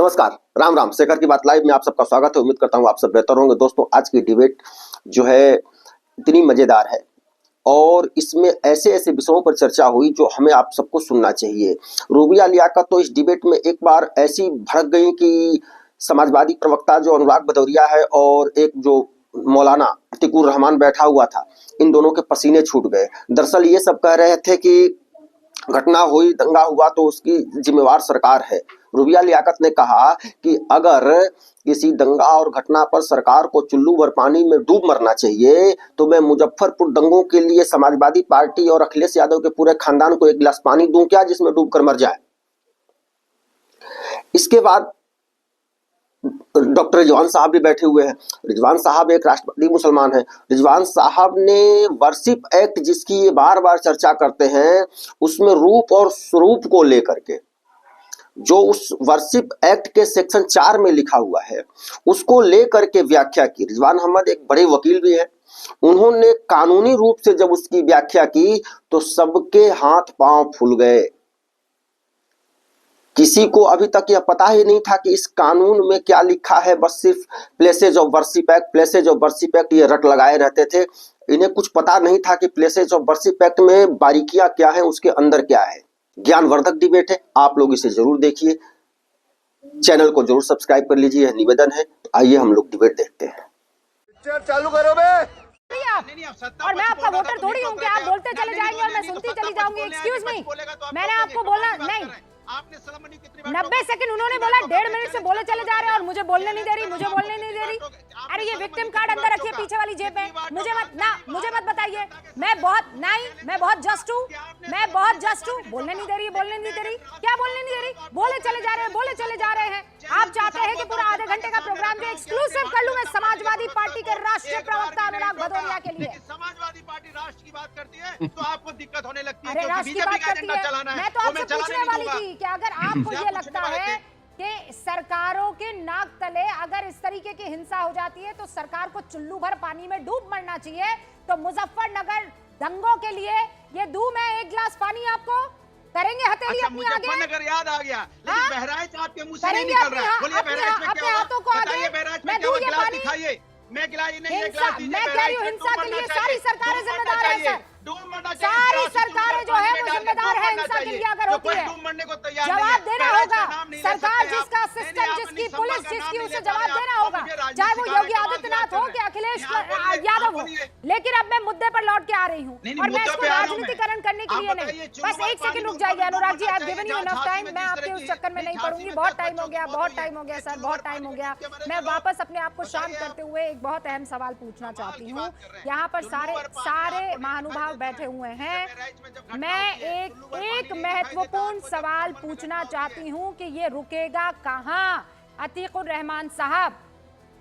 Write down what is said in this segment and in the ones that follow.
नमस्कार, राम राम। शेखर की बात लाइव में आप सबका स्वागत है। उम्मीद करता हूँ आप सब बेहतर होंगे। दोस्तों, आज की डिबेट जो है इतनी मजेदार है और इसमें ऐसे ऐसे विषयों पर चर्चा हुई जो हमें आप सबको सुनना चाहिए। रूबिया लियाकत तो इस डिबेट में एक बार ऐसी भड़क गई कि समाजवादी प्रवक्ता जो अनुराग भदौरिया है और एक जो मौलाना अतीकुर रहमान बैठा हुआ था, इन दोनों के पसीने छूट गए। दरअसल ये सब कह रहे थे कि घटना हुई, दंगा हुआ तो उसकी जिम्मेवार सरकार है। रूबिया लियाकत ने कहा कि अगर किसी दंगा और घटना पर सरकार को चुल्लू भर पानी में डूब मरना चाहिए तो मैं मुजफ्फरपुर दंगों के लिए समाजवादी पार्टी और अखिलेश यादव के पूरे खानदान को एक गिलास पानी दूं क्या, जिसमें डूब कर मर जाए। इसके बाद डॉक्टर रिजवान साहब भी बैठे हुए हैं। रिजवान साहब एक राष्ट्रवादी मुसलमान हैं। रिजवान साहब ने वर्शिप एक्ट, जिसकी ये बार बार चर्चा करते हैं, उसमें रूप और स्वरूप को लेकर के जो उस वर्शिप एक्ट के सेक्शन 4 में लिखा हुआ है उसको लेकर के व्याख्या की। रिजवान अहमद एक बड़े वकील भी हैं। उन्होंने कानूनी रूप से जब उसकी व्याख्या की तो सबके हाथ पांव फूल गए। किसी को अभी तक यह पता ही नहीं था कि इस कानून में क्या लिखा है। बस सिर्फ places of worship act, places of worship act ये रट लगाए रहते थे। इन्हें कुछ पता नहीं था कि प्लेसेज ऑफ वर्शिप एक्ट में बारीकियां क्या है, उसके अंदर क्या है। ज्ञानवर्धक डिबेट है, आप लोग इसे जरूर देखिए। चैनल को जरूर सब्सक्राइब कर लीजिए, यह निवेदन है। आइए हम लोग डिबेट देखते हैं। चालू करो बे। और मैं आपका वोटर थोड़ी हूँ कि आप बोलते चले जाएंगे और मैं सुनती चली जाऊंगी। एक्सक्यूज मी, मैंने आपको बोला नहीं। 90 सेकंड उन्होंने बोला, 1.5 मिनट से बोले चले जा रहे हैं और मुझे बोलने नहीं दे रही, मुझे बोलने नहीं दे रही। अरे ये विक्टिम कार्ड अंदर रखिए पीछे वाली जेब में। मुझे मत बताइए। मैं बहुत जस्ट हूँ, मैं बहुत जस्ट हूँ। बोलने नहीं दे रही, बोलने नहीं दे रही। क्या बोलने नहीं दे रही? बोले चले जा रहे हैं, बोले चले जा रहे हैं। आप चाहते हैं कि पूरा आधे घंटे का प्रोग्राम जो एक्सक्लूसिव कर लूं मैं समाजवादी पार्टी के राष्ट्रीय प्रवक्ता अनुराग भदौरिया के लिए। समाजवादी पार्टी राष्ट्र की बात करती है तो आपको दिक्कत होने लगती है। अरे राष्ट्र की बात करती है, मैं तो आपसे पूछने वाली थी कि अगर आपको ये लगता है कि सरकारों के नाक तले अगर इस तरीके की हिंसा हो जाती है तो सरकार को चुल्लू भर पानी में डूब मरना चाहिए, तो मुजफ्फरनगर दंगों के लिए ये दूं मैं एक गिलास पानी आपको? करेंगे हथेली अपनी आगे? मुजफ्फरनगर याद आ गया, लेकिन बहराइच आपके मुंह से नहीं निकल रहा है। बोलिए बहराइच में क्या हुआ? बताइए बहराइच में क्या हुआ? गिलास दिखाइए। मैं गिलास नहीं, ये गिलास दीजिए। मैं कह रही हूं हिंसा के लिए सारी सरकारें जिम्मेदार है सर। सारी सरकारें जो है वो जिम्मेदार है हिंसा के लिए अगर होती है। जवाब देना होगा। सरकार जिसका सिस्टम, जिसकी पुलिस, जिसकी, उसे जवाब देना होगा, चाहे वो योगी आदित्यनाथ हो कि अखिलेश यादव हो। लेकिन अब मैं मुद्दे पर लौट के आ रही हूँ और मैं इसको राजनीतिकरण करने के लिए नहीं। बस एक सेकंड रुक जाइए Anurag ji, I have given you enough time. मैं आपके उस चक्कर में नहीं पड़ूंगी। बहुत टाइम हो गया, बहुत टाइम हो गया सर, बहुत टाइम हो गया। मैं वापस अपने आप को शांत करते हुए एक बहुत अहम सवाल पूछना चाहती हूँ। यहाँ पर सारे महानुभाव बैठे हुए हैं। मैं एक महत्वपूर्ण सवाल पूछना चाहती हूं कि ये रुकेगा कहां? अतीकुर रहमान साहब,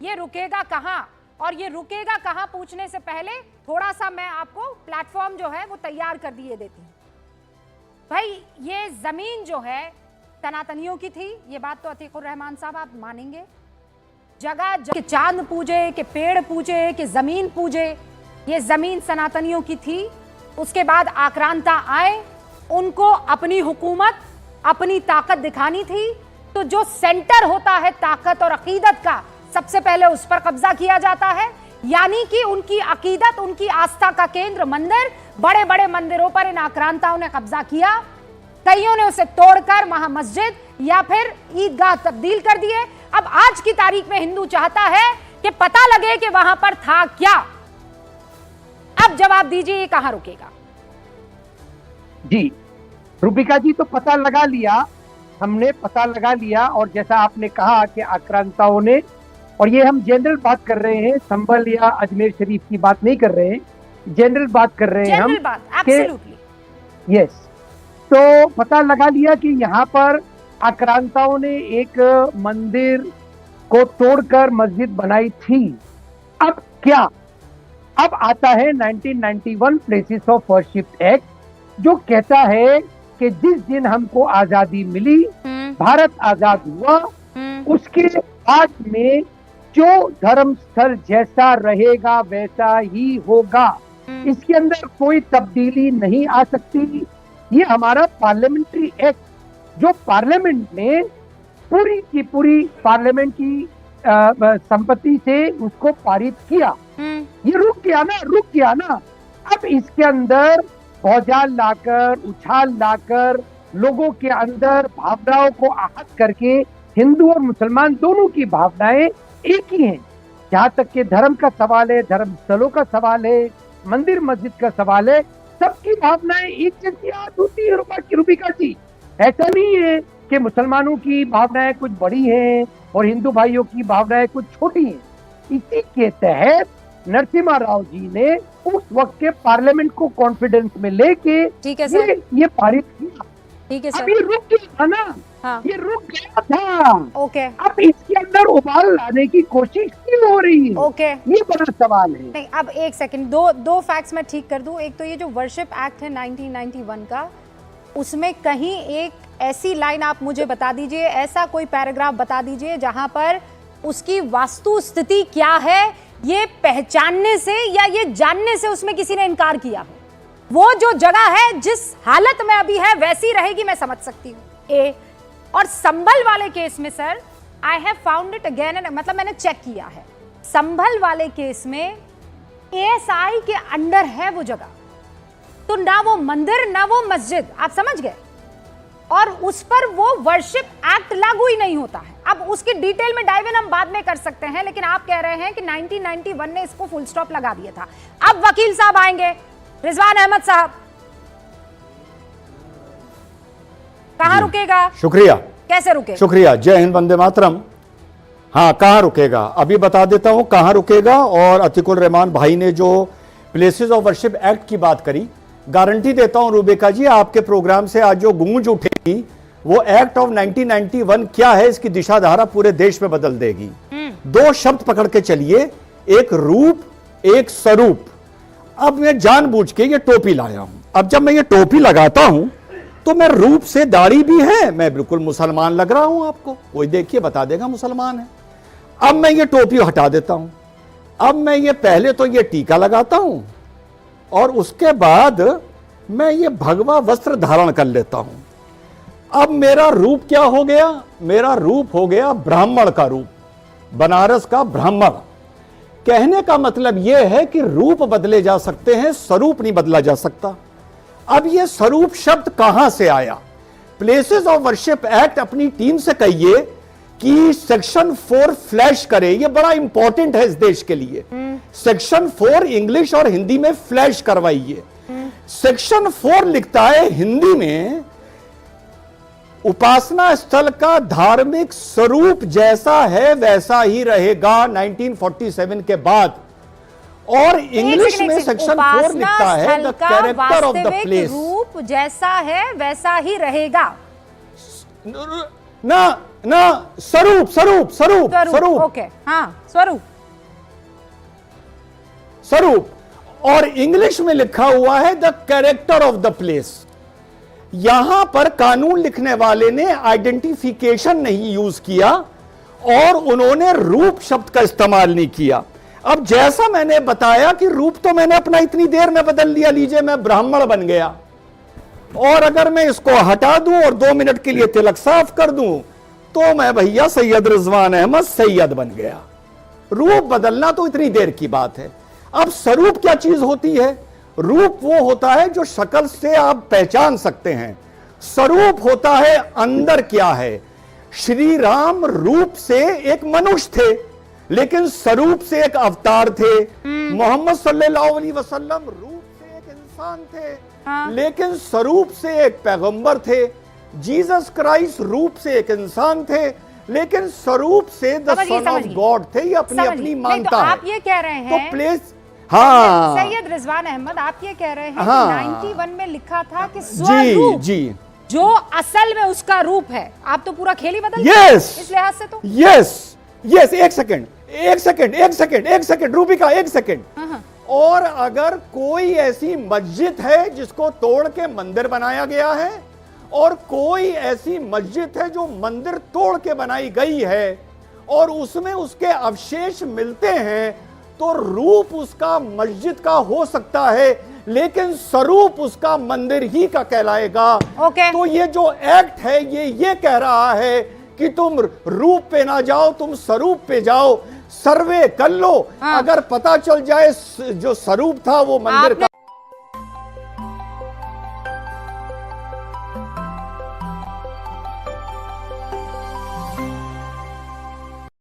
ये रुकेगा कहां? और ये रुकेगा कहां पूछने से पहले थोड़ा सा मैं आपको प्लेटफॉर्म जो है वो तैयार कर दिए देती हूं। भाई ये जमीन जो है तनातनियों की थी, ये बात तो अतीकुर रहमान साहब आप मानेंगे। जगह के चांद पूजे, के पेड़ पूजे, के जमीन पूजे, ये जमीन सनातनियों की थी। उसके बाद आक्रांता आए, उनको अपनी हुकूमत, अपनी ताकत दिखानी थी, तो जो सेंटर होता है ताकत और अकीदत का, सबसे पहले उस पर कब्जा किया जाता है। यानी कि उनकी अकीदत, उनकी आस्था का केंद्र मंदिर, बड़े बड़े मंदिरों पर इन आक्रांताओं ने कब्जा किया। कईयों ने उसे तोड़कर वहां मस्जिद या फिर ईदगाह तब्दील कर दिए। अब आज की तारीख में हिंदू चाहता है कि पता लगे कि वहां पर था क्या। अब जवाब दीजिए, ये कहां रुकेगा? जी रूबिका जी, तो पता लगा लिया, हमने पता लगा लिया। और जैसा आपने कहा कि आक्रांताओं ने, और ये हम जनरल बात कर रहे हैं, संभल या अजमेर शरीफ की बात नहीं कर रहे हैं, जनरल बात कर रहे हैं हम। यस, तो पता लगा लिया कि यहाँ पर आक्रांताओं ने एक मंदिर को तोड़कर मस्जिद बनाई थी। अब क्या? अब आता है 1991 प्लेसेस ऑफ वर्शिप एक्ट, जो कहता है कि जिस दिन हमको आजादी मिली, भारत आजाद हुआ, उसके बाद में जो धर्म स्थल जैसा रहेगा वैसा ही होगा। इसके अंदर कोई तब्दीली नहीं आ सकती। ये हमारा पार्लियामेंट्री एक्ट, जो पार्लियामेंट ने पूरी की पूरी पार्लियामेंट की संपत्ति से उसको पारित किया। ये रुक गया ना। अब इसके अंदर भौजाल लाकर, उछाल लाकर, लोगों के अंदर भावनाओं को आहत करके, हिंदू और मुसलमान दोनों की भावनाएं एक ही हैं। जहां तक के धर्म का सवाल है, धर्म स्थलों का सवाल है, मंदिर मस्जिद का सवाल है, सबकी भावनाएं एक जैसी आज होती है। रूपिका जी, ऐसा नहीं है कि मुसलमानों की भावनाएं कुछ बड़ी हैं और हिंदू भाइयों की भावनाएं कुछ छोटी हैं। इसी के तहत नरसिम्हा राव जी ने उस वक्त के पार्लियामेंट को कॉन्फिडेंस में लेके ये पारित किया। ठीक है सर। अब ये रुक गया था ना। हाँ। ये रुक गया था। ओके। अब इसके अंदर उबाल लाने की कोशिश क्यों हो रही है? ओके। ये बड़ा सवाल है। नहीं, अब एक सेकंड, दो फैक्ट्स मैं ठीक कर दूं। एक तो ये जो वर्शिप एक्ट है 1991 का, उसमें कहीं एक ऐसी लाइन आप मुझे बता दीजिए, ऐसा कोई पैराग्राफ बता दीजिए जहां पर उसकी वास्तु स्थिति क्या है ये पहचानने से या ये जानने से उसमें किसी ने इनकार किया हो। वो जो जगह है जिस हालत में अभी है वैसी रहेगी, मैं समझ सकती हूँ। ए और संभल वाले केस में sir, I have found it again, मतलब मैंने चेक किया है, संभल वाले केस में एएसआई के अंडर है वो जगह, तो ना वो मंदिर ना वो मस्जिद, आप समझ गए, और उस पर वो वर्शिप एक्ट लागू ही नहीं होता है। अब उसकी डिटेल में डाइव इन हम बाद में कर सकते हैं, लेकिन आप कह रहे हैं कि 1991 ने इसको फुल स्टॉप लगा दिया था। अब वकील साहब आएंगे, रिजवान अहमद साहब, कहां रुकेगा? शुक्रिया। कैसे रुकेगा? शुक्रिया। जय हिंद, वंदे मातरम। हाँ, कहां रुकेगा अभी बता देता हूं कहां रुकेगा। और अतिकुल रहमान भाई ने जो प्लेसेस ऑफ वर्शिप एक्ट की बात करी, गारंटी देता हूं रूबिका जी, आपके प्रोग्राम से आज जो गूंज उठेगी वो एक्ट ऑफ 1991 क्या है इसकी दिशा धारा पूरे देश में बदल देगी। दो शब्द पकड़ के चलिए, एक रूप, एक स्वरूप। अब मैं जानबूझ के ये टोपी लाया हूं। अब जब मैं ये टोपी लगाता हूं तो मैं रूप से, दाढ़ी भी है, मैं बिल्कुल मुसलमान लग रहा हूं आपको, कोई देखिए बता देगा मुसलमान है। अब मैं ये टोपी हटा देता हूं, अब मैं ये पहले तो ये टीका लगाता हूं और उसके बाद मैं ये भगवा वस्त्र धारण कर लेता हूं। अब मेरा रूप क्या हो गया? मेरा रूप हो गया ब्राह्मण का रूप, बनारस का ब्राह्मण। कहने का मतलब यह है कि रूप बदले जा सकते हैं, स्वरूप नहीं बदला जा सकता। अब यह स्वरूप शब्द कहां से आया? प्लेसेस ऑफ वर्शिप एक्ट अपनी टीम से कहिए कि सेक्शन 4 फ्लैश करे, यह बड़ा इंपॉर्टेंट है इस देश के लिए। सेक्शन 4 इंग्लिश और हिंदी में फ्लैश करवाइए। सेक्शन 4 लिखता है हिंदी में, उपासना स्थल का धार्मिक स्वरूप जैसा है वैसा ही रहेगा 1947 के बाद। और इंग्लिश में सेक्शन 4 लिखता है the character of the place, रूप जैसा है वैसा ही रहेगा। ना ना, स्वरूप स्वरूप स्वरूप स्वरूप, ओके, हाँ, स्वरूप स्वरूप। और इंग्लिश में लिखा हुआ है the character of the place. यहां पर कानून लिखने वाले ने आइडेंटिफिकेशन नहीं यूज किया और उन्होंने रूप शब्द का इस्तेमाल नहीं किया। अब जैसा मैंने बताया कि रूप तो मैंने अपना इतनी देर में बदल लिया, लीजिए मैं ब्राह्मण बन गया, और अगर मैं इसको हटा दूं और 2 मिनट के लिए तिलक साफ कर दूं तो मैं भैया सैयद रिजवान अहमद सैयद बन गया। रूप बदलना तो इतनी देर की बात है। अब स्वरूप क्या चीज होती है? रूप वो होता है जो शक्ल से आप पहचान सकते हैं, स्वरूप होता है अंदर क्या है। श्री राम रूप से एक मनुष्य थे, लेकिन स्वरूप से एक अवतार थे। मोहम्मद सल्लल्लाहु अलैहि वसल्लम रूप से एक इंसान थे, लेकिन स्वरूप से एक पैगंबर थे। जीसस क्राइस्ट रूप से एक इंसान थे, लेकिन स्वरूप से द सन ऑफ गॉड थे। ये अपनी अपनी मानता है। आप ये कह रहे हैं तो प्लेस, हाँ, सैयद रिजवान अहमद, आप ये कह रहे हैं हाँ, कि 91 में लिखा था कि स्वरूप जी जो असल में उसका रूप है। आप तो पूरा खेल ही बदल यस, इस लिहाज से तो यस यस। एक सेकंड रूबिका, एक सेकंड। और अगर कोई ऐसी मस्जिद है जिसको तोड़ के मंदिर बनाया गया है और कोई ऐसी मस्जिद है जो मंदिर तोड़ के बनाई गई है और उसमें उसके अवशेष मिलते हैं, तो रूप उसका मस्जिद का हो सकता है, लेकिन स्वरूप उसका मंदिर ही का कहलाएगा। ओके। तो ये जो एक्ट है ये कह रहा है कि तुम रूप पे ना जाओ, तुम स्वरूप पे जाओ, सर्वे कर लो। अगर पता चल जाए जो स्वरूप था वो मंदिर का